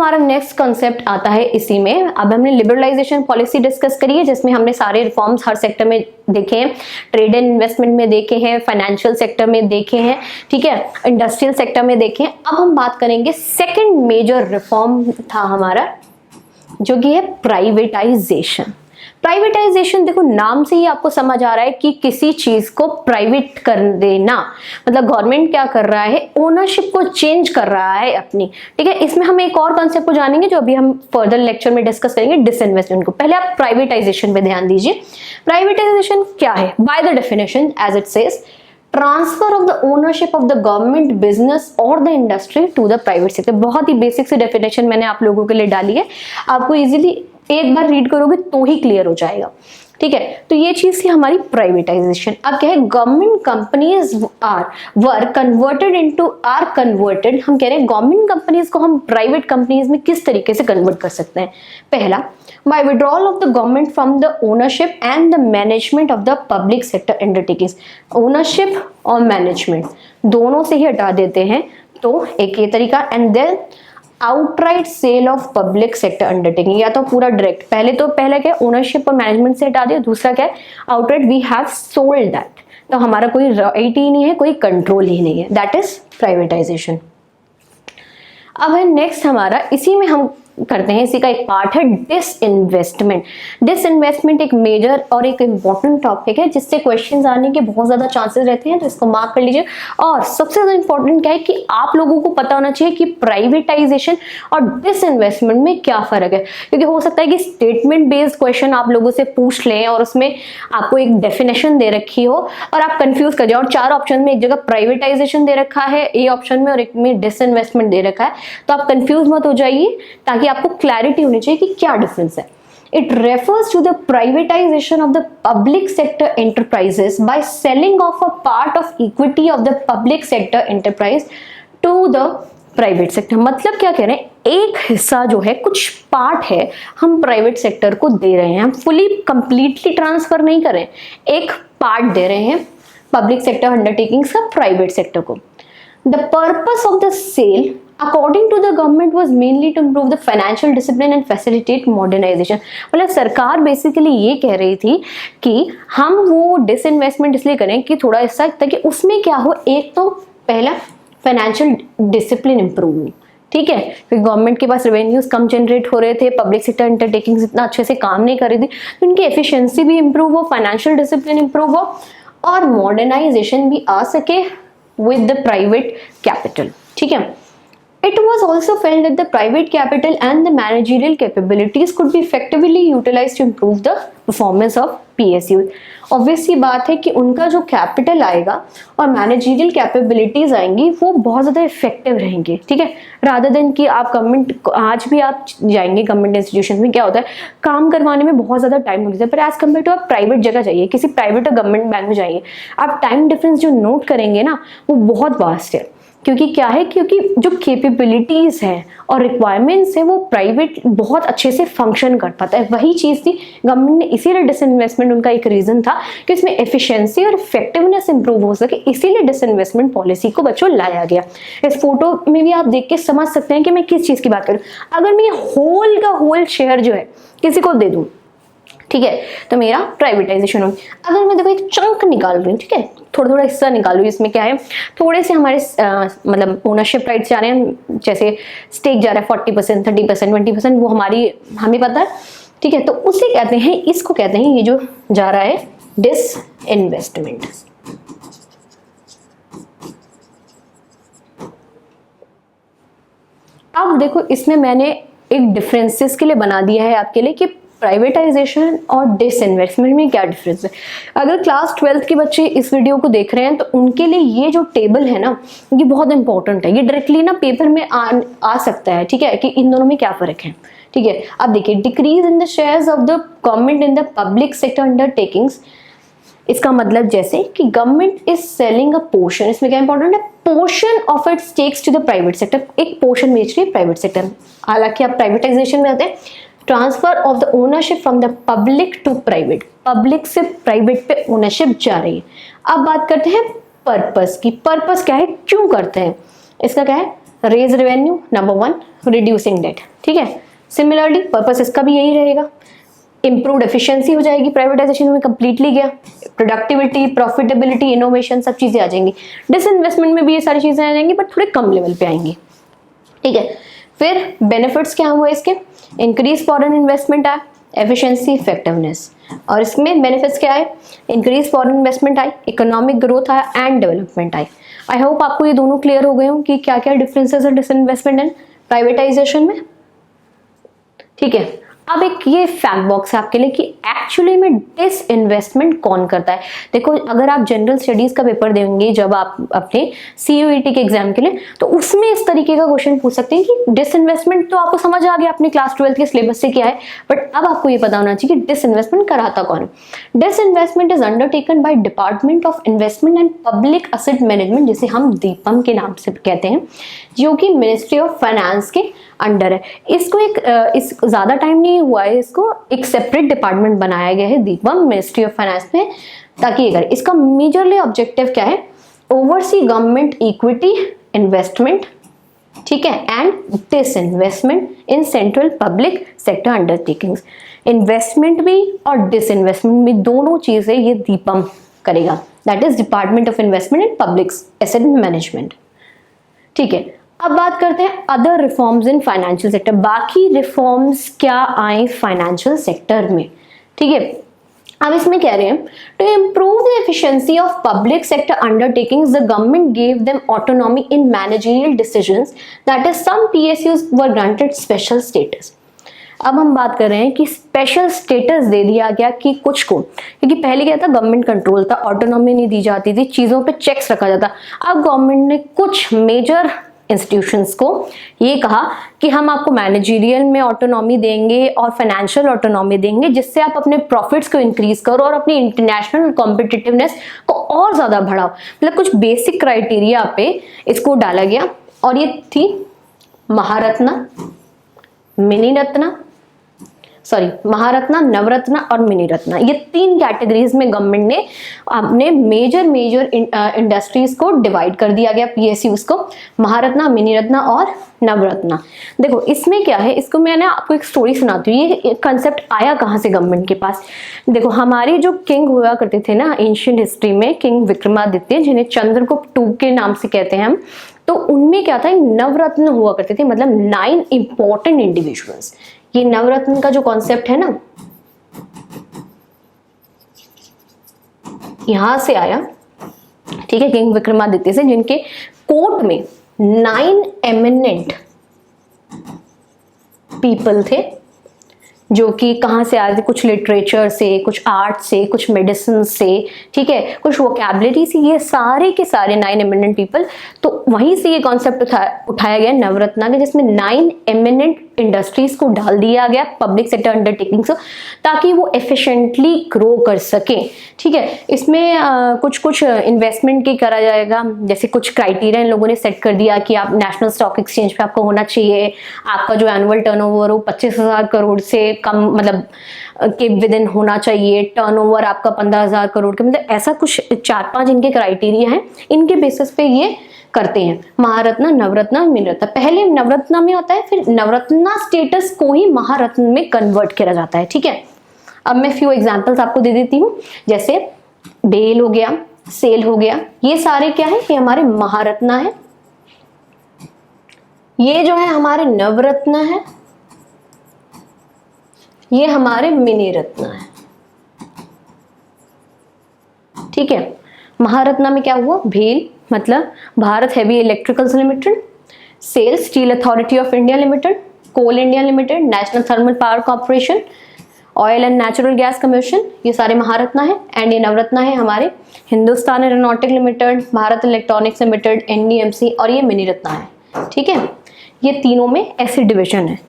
हमारा next concept आता है इसी में। अब हमने लिबरलाइजेशन पॉलिसी डिस्कस करी है, जिसमें हमने सारे रिफॉर्म्स हर सेक्टर में देखे हैं, ट्रेड एंड इन्वेस्टमेंट में देखे हैं, फाइनेंशियल सेक्टर में देखे हैं, ठीक है, इंडस्ट्रियल सेक्टर में देखे हैं। अब हम बात करेंगे सेकेंड मेजर रिफॉर्म था हमारा, जो कि है प्राइवेटाइजेशन। प्राइवेटाइजेशन, देखो नाम से ही आपको समझ आ रहा है कि किसी चीज को प्राइवेट कर देना, मतलब गवर्नमेंट क्या कर रहा है, ओनरशिप को चेंज कर रहा है अपनी, ठीक है। इसमें हम एक और कॉन्सेप्ट को जानेंगे जो अभी हम फर्दर लेक्चर में डिस्कस करेंगे, डिसइन्वेस्टमेंट को। पहले आप प्राइवेटाइजेशन पे ध्यान दीजिए। प्राइवेटाइजेशन क्या है? By the definition as it says, transfer of the ownership of the government business और the industry to the private sector. बहुत ही बेसिक सी डेफिनेशन मैंने आप लोगों के लिए डाली है, आपको इजीली एक बार रीड करोगे तो ही क्लियर हो जाएगा, ठीक है। तो ये चीज थी हमारी प्राइवेटाइजेशन। अब क्या है, government companies were converted into are converted, हम कह रहे हैं गवर्नमेंट कंपनीज को हम प्राइवेट कंपनीज में किस तरीके से कन्वर्ट कर सकते हैं। पहला, by withdrawal of the government from the ownership and the management of the public sector undertakings. Ownership और मैनेजमेंट दोनों से ही हटा देते हैं, तो एक ये तरीका। And then outright sale of public sector undertaking, या तो पूरा डायरेक्ट, पहले क्या ओनरशिप और मैनेजमेंट से हटा दिया, दूसरा क्या है outright we have sold that, तो हमारा कोई राइट ही नहीं है, कोई कंट्रोल ही नहीं है, दैट इज प्राइवेटाइजेशन। अब है नेक्स्ट हमारा, इसी में हम करते हैं, इसी का एक पार्ट है डिसइन्वेस्टमेंट। डिसइन्वेस्टमेंट एक मेजर और एक इंपॉर्टेंट टॉपिक है, जिससे क्वेश्चंस आने के बहुत ज्यादा चांसेस रहते हैं, तो इसको मार्क कर लीजिए। और सबसे ज्यादा इंपॉर्टेंट क्या है कि आप लोगों को पता होना चाहिए कि प्राइवेटाइजेशन और डिसइन्वेस्टमेंट में क्या फर्क है, क्योंकि हो सकता है कि स्टेटमेंट बेस्ड क्वेश्चन आप लोगों से पूछ लें और उसमें आपको एक डेफिनेशन दे रखी हो और आप कंफ्यूज कर जाओ, और चार ऑप्शन में एक जगह प्राइवेटाइजेशन दे रखा है ए ऑप्शन में और एक में डिसइन्वेस्टमेंट दे रखा है, तो आप कंफ्यूज मत हो जाइए, ताकि आपको क्लैरिटी होनी चाहिए कि क्या डिफरेंस है। It refers to the privatization of the public sector enterprises by selling off a part of equity of the public sector enterprise to the private sector। मतलब क्या कह रहे हैं, एक हिस्सा जो है, कुछ पार्ट है, हम प्राइवेट सेक्टर को दे रहे हैं, हम फुली कंप्लीटली ट्रांसफर नहीं कर रहे हैं, एक पार्ट दे रहे हैं पब्लिक सेक्टर अंडरटेकिंग्स का प्राइवेट सेक्टर को। The purpose of the sale, according to the government, was mainly to improve the financial discipline and facilitate modernization। मतलब सरकार बेसिकली ये कह रही थी कि हम वो डिसइन्वेस्टमेंट इसलिए करें कि थोड़ा ऐसा, ताकि उसमें क्या हो, एक तो पहला फाइनेंशियल डिसिप्लिन इंप्रूव हो, ठीक है, क्योंकि गवर्नमेंट के पास रेवेन्यूज कम जनरेट हो रहे थे, पब्लिक सेक्टर अंडरटेकिंग्स इतना अच्छे से काम नहीं कर रही थी, तो उनकी एफिशिएंसी भी इंप्रूव हो, फाइनेंशियल डिसिप्लिन इंप्रूव हो और मॉडर्नाइजेशन भी आ सके with the private capital, ठीक है। It was also felt that the private capital and the managerial capabilities could be effectively utilized to improve the performance of PSU। Obviously बात है कि उनका जो कैपिटल आएगा और मैनेजरियल कैपेबिलिटीज आएंगी वो बहुत ज़्यादा इफेक्टिव रहेंगे, ठीक है, रादर देन कि आप गवर्नमेंट, आज भी आप जाएंगे गवर्नमेंट इंस्टीट्यूशन में, क्या होता है काम करवाने में बहुत ज़्यादा टाइम लगता है, पर एज कम्पेयर टू आप प्राइवेट जगह जाइए, किसी प्राइवेट और गवर्नमेंट बैंक में जाइए, आप टाइम डिफरेंस जो नोट करेंगे ना वो बहुत वास्ट है। क्योंकि क्या है, क्योंकि जो कैपेबिलिटीज हैं और रिक्वायरमेंट्स है वो प्राइवेट बहुत अच्छे से फंक्शन कर पाता है। वही चीज़ थी, गवर्नमेंट ने इसीलिए डिसइन्वेस्टमेंट, उनका एक रीजन था कि इसमें एफिशिएंसी और इफेक्टिवनेस इंप्रूव हो सके, इसीलिए डिसइन्वेस्टमेंट पॉलिसी को बच्चों लाया गया। इस फोटो में भी आप देख के समझ सकते हैं कि मैं किस चीज़ की बात करूँ। अगर मैं होल का होल शेयर जो है किसी को दे दूँ, ठीक है, तो मेरा प्राइवेटाइजेशन हो। अगर मैं देखो एक चंक निकाल रही हूँ, ठीक है, थोड़ा थोड़ा हिस्सा निकाल रही हूँ, इसमें क्या है, थोड़े से हमारे मतलब ओनरशिप राइट्स जा रहे हैं, जैसे स्टेक जा रहा है 40%, 30%, 20%, वो हमें पता है, ठीक है, तो उसे कहते हैं, इसको कहते हैं, ये जो जा रहा है डिसइन्वेस्टमेंट। अब देखो इसमें मैंने एक डिफरेंसेस के लिए बना दिया है आपके लिए कि प्राइवेटाइजेशन और डिसइन्वेस्टमेंट में क्या डिफरेंस है। अगर क्लास 12th के बच्चे इस वीडियो को देख रहे हैं तो उनके लिए ये जो टेबल है ना, ये बहुत इंपॉर्टेंट है, ये डायरेक्टली ना पेपर में आ सकता है, ठीक है, कि इन दोनों में क्या फर्क है, ठीक है। अब देखिए, decrease in the shares of the government in the public sector undertakings, इसका मतलब जैसे कि government is selling a portion, इसमें क्या इंपॉर्टेंट है, portion of its stakes to the private sector, एक पोर्शन बेच रही है प्राइवेट सेक्टर। हालांकि आप प्राइवेटाइजेशन में आते हैं, transfer of the ownership from the public to private, public से प्राइवेट पे ओनरशिप जा रही है। अब बात करते हैं पर्पस की। पर्पस क्या है, क्यों करते हैं, इसका क्या है, raise revenue, number 1 reducing debt, ठीक है। सिमिलरली पर्पस इसका भी यही रहेगा, इम्प्रूव्ड एफिशिएंसी हो जाएगी, प्राइवेटाइजेशन में कंप्लीटली गया, प्रोडक्टिविटी, प्रॉफिटेबिलिटी, इनोवेशन सब चीजें आ जाएंगी। डिसइन्वेस्टमेंट में भी ये सारी चीजें आ जाएंगी, बट थोड़े कम लेवल पे आएंगी, ठीक है। फिर बेनिफिट्स क्या हुए इसके, इंक्रीज फॉरेन इन्वेस्टमेंट आया, एफिशिएंसी, इफेक्टिवनेस, और इसमें बेनिफिट्स क्या आए, इंक्रीज फॉरेन इन्वेस्टमेंट आई, इकोनॉमिक ग्रोथ आया and development I. I hope आपको ये दोनों क्लियर हो गए हो कि क्या क्या डिफरेंसेस है डिसइन्वेस्टमेंट एंड प्राइवेटाइजेशन में, ठीक है। अब एक ये फैक्ट बॉक्स है आपके लिए कि एक्चुअली में डिसइन्वेस्टमेंट कौन करता है। देखो, अगर आप जनरल स्टडीज का पेपर देंगे जब आप अपने CUET के एग्जाम के लिए, तो उसमें इस तरीके का क्वेश्चन पूछ सकते हैं कि डिसइन्वेस्टमेंट तो आपको समझ आ गया अपने क्लास 12 के सिलेबस से क्या है, बट अब आपको ये पता होना चाहिए कि डिसइन्वेस्टमेंट कराता कौन है। Disinvestment is undertaken by department of investment and public asset management, जिसे हम दीपम के नाम से कहते हैं, जो कि मिनिस्ट्री ऑफ फाइनेंस के अंडर है। इसको इस ज्यादा टाइम नहीं हुआ है, इसको एक सेपरेट डिपार्टमेंट बनाया गया है दीपम मिनिस्ट्री ऑफ फाइनेंस में, ताकि ये करे। इसका मेजरली ऑब्जेक्टिव क्या है, ओवरसी गवर्नमेंट इक्विटी इन्वेस्टमेंट, ठीक है, and disinvestment in central public sector undertakings. Investment भी और डिसइन्वेस्टमेंट भी दोनों चीजें ये दीपम करेगा, that is department of investment and public asset management, ठीक है। अब बात करते हैं other reforms in financial sector, बाकी रिफॉर्म्स क्या आए फाइनेंशियल सेक्टर में, ठीक है। अब इसमें कह रहे हैं to improve the efficiency of public sector undertakings the government gave them autonomy in managerial decisions, that is some PSUs were granted special status. अब हम बात कर रहे हैं कि स्पेशल स्टेटस दे दिया गया कि कुछ को, क्योंकि पहले क्या था, गवर्नमेंट कंट्रोल था, ऑटोनॉमी नहीं दी जाती थी, चीजों पे चेक्स रखा जाता। अब गवर्नमेंट ने कुछ मेजर इंस्टीट्यूशंस को ये कहा कि हम आपको मैनेजरियल में ऑटोनॉमी देंगे और फाइनेंशियल ऑटोनॉमी देंगे, जिससे आप अपने प्रॉफिट्स को इंक्रीज करो और अपनी इंटरनेशनल कॉम्पिटिटिवनेस को और ज्यादा बढ़ाओ। मतलब कुछ बेसिक क्राइटेरिया पे इसको डाला गया, और ये थी महारत्ना, महारत्ना, नवरत्ना और मिनी रत्ना। ये 3 कैटेगरीज में गवर्नमेंट ने अपने मेजर इंडस्ट्रीज को डिवाइड कर दिया गया, PSUs को, महारत्ना, मिनी रत्ना और नवरत्ना। देखो इसमें क्या है, इसको मैंने आपको एक स्टोरी सुनाती हूँ, ये कंसेप्ट आया कहाँ से गवर्नमेंट के पास। देखो हमारे जो किंग हुआ करते थे ना एंशिएंट हिस्ट्री में, किंग विक्रमादित्य, जिन्हें चंद्रगुप्त II के नाम से कहते हैं हम, तो उनमें क्या था, नवरत्न हुआ करते थे, मतलब 9 इंपॉर्टेंट इंडिविजुअल्स। ये नवरत्न का जो कॉन्सेप्ट है ना, यहां से आया, ठीक है, किंग विक्रमादित्य से, जिनके कोर्ट में 9 एमिनेंट पीपल थे, जो कि कहाँ से आए थे, कुछ लिटरेचर से, कुछ आर्ट से, कुछ मेडिसिन से, ठीक है, कुछ वोकैबुलरी से, ये सारे के सारे 9 एमिनेंट पीपल। तो वहीं से ये कॉन्सेप्ट उठाया गया नवरत्ना के, जिसमें 9 एमिनेंट इंडस्ट्रीज को डाल दिया गया पब्लिक सेक्टर अंडरटेकिंग्स, ताकि वो एफिशिएंटली ग्रो कर सके, ठीक है। इसमें कुछ इन्वेस्टमेंट की करा जाएगा, जैसे कुछ क्राइटेरिया इन लोगों ने सेट कर दिया कि आप नेशनल स्टॉक एक्सचेंज पे आपको होना चाहिए, आपका जो एनुअल टर्नओवर हो 25,000 करोड़ से कम, मतलब के विद इन होना चाहिए, टर्नओवर आपका 15,000 करोड़ के, मतलब ऐसा कुछ 4-5 इनके क्राइटेरिया हैं, इनके बेसिस पे ये करते हैं। महारत्ना, नवरत्ना, मिनीरत्ना। पहले नवरत्ना में होता है, फिर नवरत्ना स्टेटस को ही महारत्न में कन्वर्ट किया जाता है, ठीक है। अब मैं फ्यू एग्जांपल्स आपको दे देती हूँ, जैसे बेल हो गया, सेल हो गया, ये सारे क्या है, ये हमारे महारत्ना है, ये जो है हमारे नवरत्ना है, ये हमारे मिनी रत्ना है, ठीक है। महारत्ना में क्या हुआ, भेल मतलब Bharat heavy electricals limited, SAIL steel authority of India limited, coal India limited, national thermal power corporation, oil and natural gas commission, ये सारे महारत्ना है। एंड ये नवरत्ना है हमारे Hindustan aeronautic limited, Bharat electronics limited, NDMC, और ये मिनी रत्ना है, ठीक है। ये तीनों में ऐसे डिविजन है,